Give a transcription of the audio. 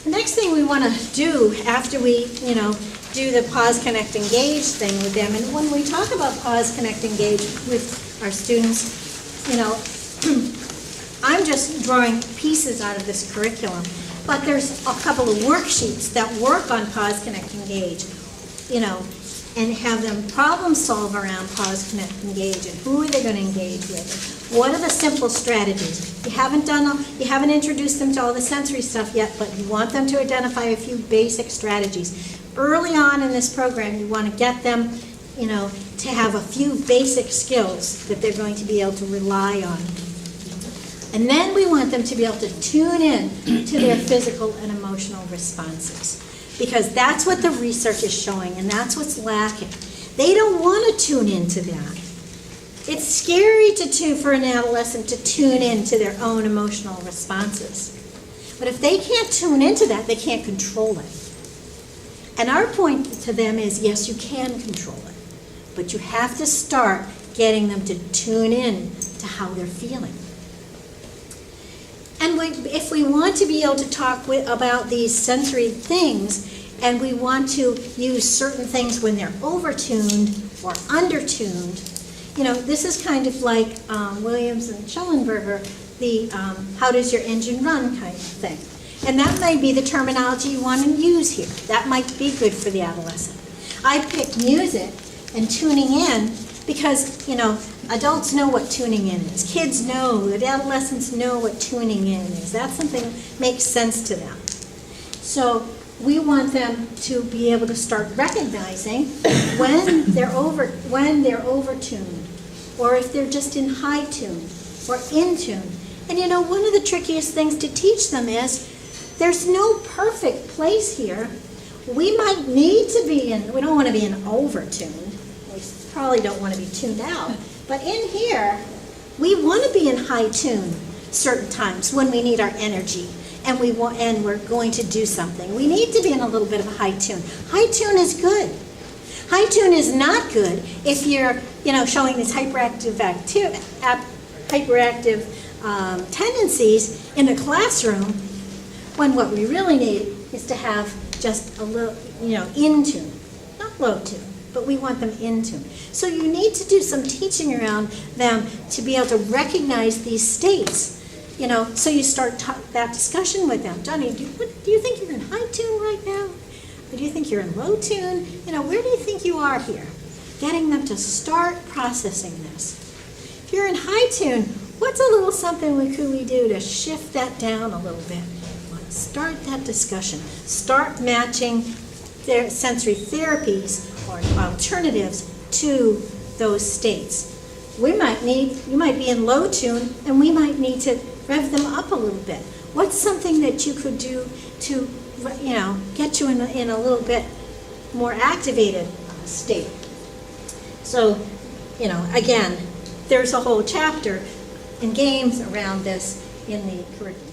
The next thing we want to do after we, do the pause, connect, engage thing with them, and when we talk about pause, connect, engage with our students, I'm just drawing pieces out of this curriculum, but there's a couple of worksheets that work on pause, connect, engage, and have them problem solve around pause, connect, engage, and who are they going to engage with? What are the simple strategies? You haven't introduced them to all the sensory stuff yet, but you want them to identify a few basic strategies. Early on in this program, you want to get them, to have a few basic skills that they're going to be able to rely on. And then we want them to be able to tune in to their physical and emotional responses, because that's what the research is showing, and that's what's lacking. They don't want to tune into that. It's scary for an adolescent to tune into their own emotional responses. But if they can't tune into that, they can't control it. And our point to them is, yes, you can control it, but you have to start getting them to tune in to how they're feeling. And if we want to be able to talk about these sensory things, and we want to use certain things when they're overtuned or undertuned, this is kind of like Williams and Schellenberger, the how does your engine run kind of thing. And that may be the terminology you want to use here. That might be good for the adolescent. I picked music and tuning in because, adults know what tuning in is. Kids know, the adolescents know what tuning in is. That's something that makes sense to them. So we want them to be able to start recognizing when they're overtuned, or if they're just in high tune or in tune. And one of the trickiest things to teach them is there's no perfect place here. We might need to be we don't want to be in overtuned. We probably don't want to be tuned out. But in here, we want to be in high tune certain times when we need our energy and we're going to do something. We need to be in a little bit of a high tune. High tune is good. High tune is not good if you're, showing these hyperactive tendencies in the classroom, when what we really need is to have just a little, in tune, not low tune, but we want them in tune. So you need to do some teaching around them to be able to recognize these states. So you start that discussion with them. Johnny, do you think you're in high tune right now? Or do you think you're in low tune? Where do you think you are here? Getting them to start processing this. If you're in high tune, what's a little something we do to shift that down a little bit? Start that discussion. Start matching their sensory therapies or alternatives to those states. You might be in low tune, and we might need to rev them up a little bit. What's something that you could do to, get you in a little bit more activated state? So, again, there's a whole chapter in games around this in the curriculum.